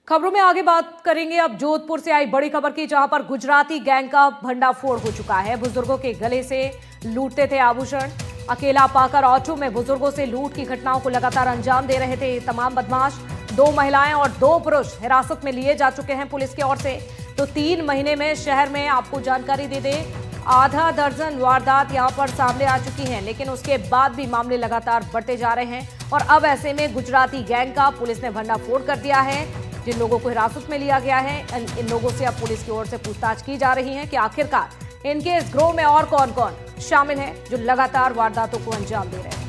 खबरों में आगे बात करेंगे अब जोधपुर से आई बड़ी खबर की, जहां पर गुजराती गैंग का भंडाफोड़ हो चुका है। बुजुर्गों के गले से लूटते थे आभूषण। अकेला पाकर ऑटो में बुजुर्गों से लूट की घटनाओं को लगातार अंजाम दे रहे थे तमाम बदमाश। 2 महिलाएं और 2 पुरुष हिरासत में लिए जा चुके हैं पुलिस की ओर से। तो 3 महीने में शहर में आपको जानकारी दे दे, आधा दर्जन वारदात यहां पर सामने आ चुकी हैं, लेकिन उसके बाद भी मामले लगातार बढ़ते जा रहे हैं। और अब ऐसे में गुजराती गैंग का पुलिस ने भंडाफोड़ कर दिया है। जिन लोगों को हिरासत में लिया गया है, इन लोगों से अब पुलिस की ओर से पूछताछ की जा रही है कि आखिरकार इनके इस ग्रोह में और कौन कौन शामिल है जो लगातार वारदातों को अंजाम दे रहे हैं।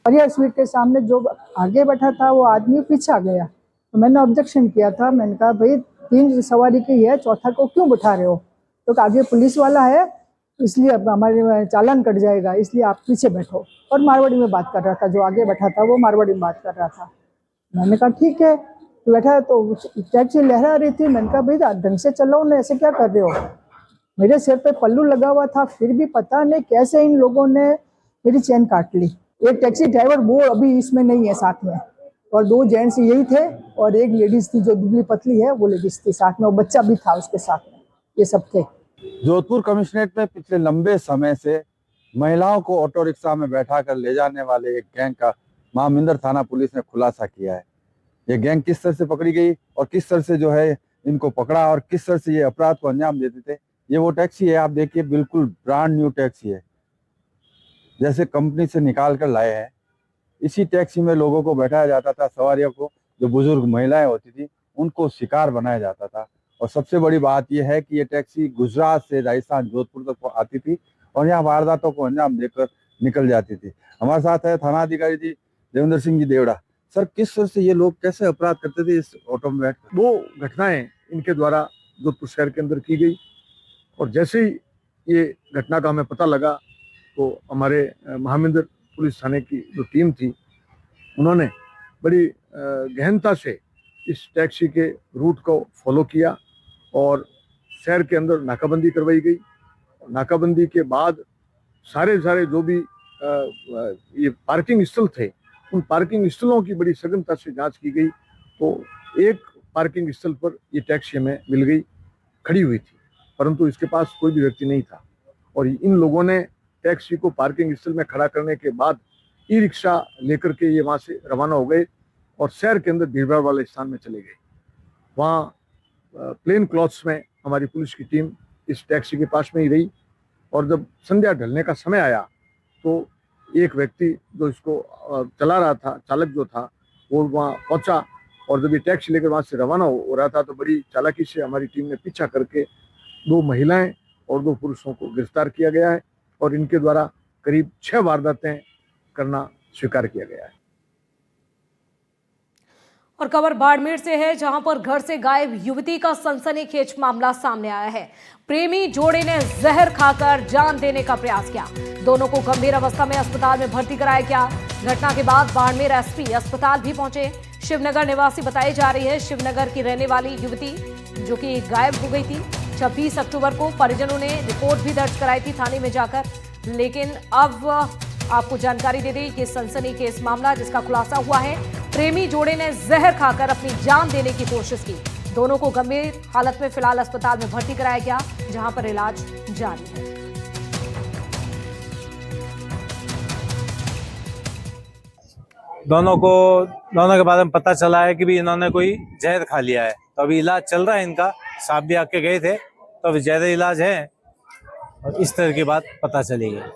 और स्वीट के सामने जो आगे बैठा था वो आदमी पीछे गया, तो मैंने ऑब्जेक्शन किया था। मैंने कहा भाई 3 सवारी की है, चौथा को क्यों बैठा रहे हो? तो आगे पुलिस वाला है, इसलिए अब हमारे चालान कट जाएगा, इसलिए आप पीछे बैठो। और मारवाड़ी में बात कर रहा था, जो आगे बैठा था वो मारवाड़ी में बात कर रहा था। मैंने कहा ठीक है, तो बैठा तो टैक्सी लहरा रही थी। मैंने कहा भाई ढंग से चलो ना, ऐसे क्या कर रहे हो? मेरे सिर पे पल्लू लगा हुआ था, फिर भी पता नहीं कैसे इन लोगों ने मेरी चेन काट ली। एक टैक्सी ड्राइवर वो अभी इसमें नहीं है साथ में, और 2 जेंट्स यही थे और एक लेडीज थी जो दुबली पतली है, वो लेडीज थी साथ में, और बच्चा भी था उसके साथ में। ये सब थे। जोधपुर कमिश्नरेट में पिछले लंबे समय से महिलाओं को ऑटो रिक्शा में बैठा कर ले जाने वाले एक गैंग का महामिंदर थाना पुलिस ने खुलासा किया है। ये गैंग किस तरह से पकड़ी गई और किस तरह से जो है इनको पकड़ा और किस तरह से ये अपराध को अंजाम देते थे। ये वो टैक्सी है, आप देखिए, बिल्कुल ब्रांड न्यू टैक्सी है, जैसे कंपनी से निकाल कर लाए हैं। इसी टैक्सी में लोगों को बैठाया जाता था, सवारियों को, जो बुजुर्ग महिलाएं होती थी उनको शिकार बनाया जाता था। और सबसे बड़ी बात यह है कि ये टैक्सी गुजरात से राजस्थान जोधपुर तक आती थी और यहाँ वारदातों को अंजाम देकर निकल जाती थी। हमारे साथ है थाना अधिकारी जी देवेंद्र सिंह जी देवड़ा। सर, किस तरह से ये लोग कैसे अपराध करते थे इस ऑटो में बैठ? वो घटनाएं इनके द्वारा जोधपुर शहर के अंदर की गई, और जैसे ही ये घटना का हमें पता लगा तो हमारे महामिंदर पुलिस थाने की जो टीम थी, उन्होंने बड़ी गहनता से इस टैक्सी के रूट को फॉलो किया और शहर के अंदर नाकाबंदी करवाई गई। नाकाबंदी के बाद सारे जो भी ये पार्किंग स्थल थे, उन पार्किंग स्थलों की बड़ी सघनता से जांच की गई। तो एक पार्किंग स्थल पर ये टैक्सी हमें मिल गई, खड़ी हुई थी, परंतु इसके पास कोई भी व्यक्ति नहीं था। और इन लोगों ने टैक्सी को पार्किंग स्थल में खड़ा करने के बाद ई रिक्शा लेकर के ये वहाँ से रवाना हो गए और शहर के अंदर भीड़भाड़ वाले स्थान में चले गए। वहाँ प्लेन क्लॉथ्स में हमारी पुलिस की टीम इस टैक्सी के पास में ही रही, और जब संध्या ढलने का समय आया तो एक व्यक्ति जो इसको चला रहा था, चालक जो था, वो वहाँ पहुँचा। और जब ये टैक्सी लेकर वहाँ से रवाना हो रहा था तो बड़ी चालाकी से हमारी टीम ने पीछा करके 2 महिलाएं और 2 पुरुषों को गिरफ्तार किया गया है और इनके द्वारा करीब 6 वारदातें करना स्वीकार किया गया है। और खबर बाड़मेर से है, जहां पर घर से गायब युवती का सनसनीखेज मामला सामने आया है। प्रेमी जोड़े ने जहर खाकर जान देने का प्रयास किया। दोनों को गंभीर अवस्था में अस्पताल में भर्ती कराया गया। घटना के बाद बाड़मेर एसपी अस्पताल भी पहुंचे। शिवनगर निवासी बताई जा रही है। शिवनगर की रहने वाली युवती जो कि गायब हो गई थी। 26 अक्टूबर को परिजनों ने रिपोर्ट भी दर्ज कराई थी थाने में जाकर, लेकिन अब आपको जानकारी दे दी कि सनसनीखेज मामला जिसका खुलासा हुआ है, प्रेमी जोड़े ने जहर खाकर अपनी जान देने की कोशिश की। दोनों को गंभीर हालत में फिलहाल अस्पताल में भर्ती कराया गया, जहां पर इलाज जारी है। दोनों के बारे में पता चला है कि भी इन्होंने कोई जहर खा लिया है, तो अभी इलाज चल रहा है इनका। साहब भी आके गए थे, तो अभी ज्यादा इलाज है और इस तरह की बात पता चली है।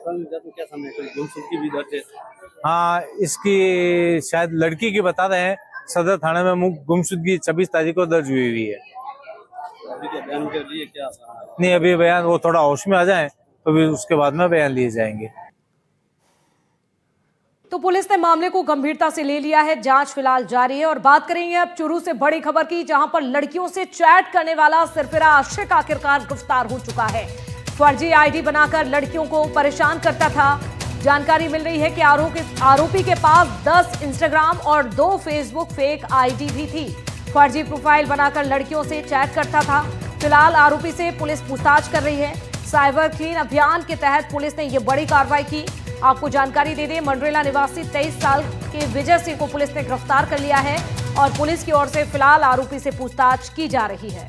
हाँ, इसकी शायद लड़की की बता रहे हैं। सदर थाने में गुमशुदगी 26 तारीख को दर्ज हुई है। नहीं, अभी बयान, वो थोड़ा होश में आ जाए तो भी उसके बाद में बयान लिए जाएंगे। तो पुलिस ने मामले को गंभीरता से ले लिया है, जांच फिलहाल जारी है। और बात करेंगे अब चुरू से बड़ी खबर की, जहां पर लड़कियों से चैट करने वाला सिरफिरा आशिक आखिरकार गिरफ्तार हो चुका है। फर्जी आईडी बनाकर लड़कियों को परेशान करता था। जानकारी मिल रही है कि आरोपी के पास 10 इंस्टाग्राम और 2 फेसबुक फेक आईडी भी थी। फर्जी प्रोफाइल बनाकर लड़कियों से चैट करता था। फिलहाल आरोपी से पुलिस पूछताछ कर रही है। साइबर क्लीन अभियान के तहत पुलिस ने यह बड़ी कार्रवाई की। आपको जानकारी दे दें, मंडरेला निवासी 23 साल के विजय सिंह को पुलिस ने गिरफ्तार कर लिया है और पुलिस की ओर से फिलहाल आरोपी से पूछताछ की जा रही है।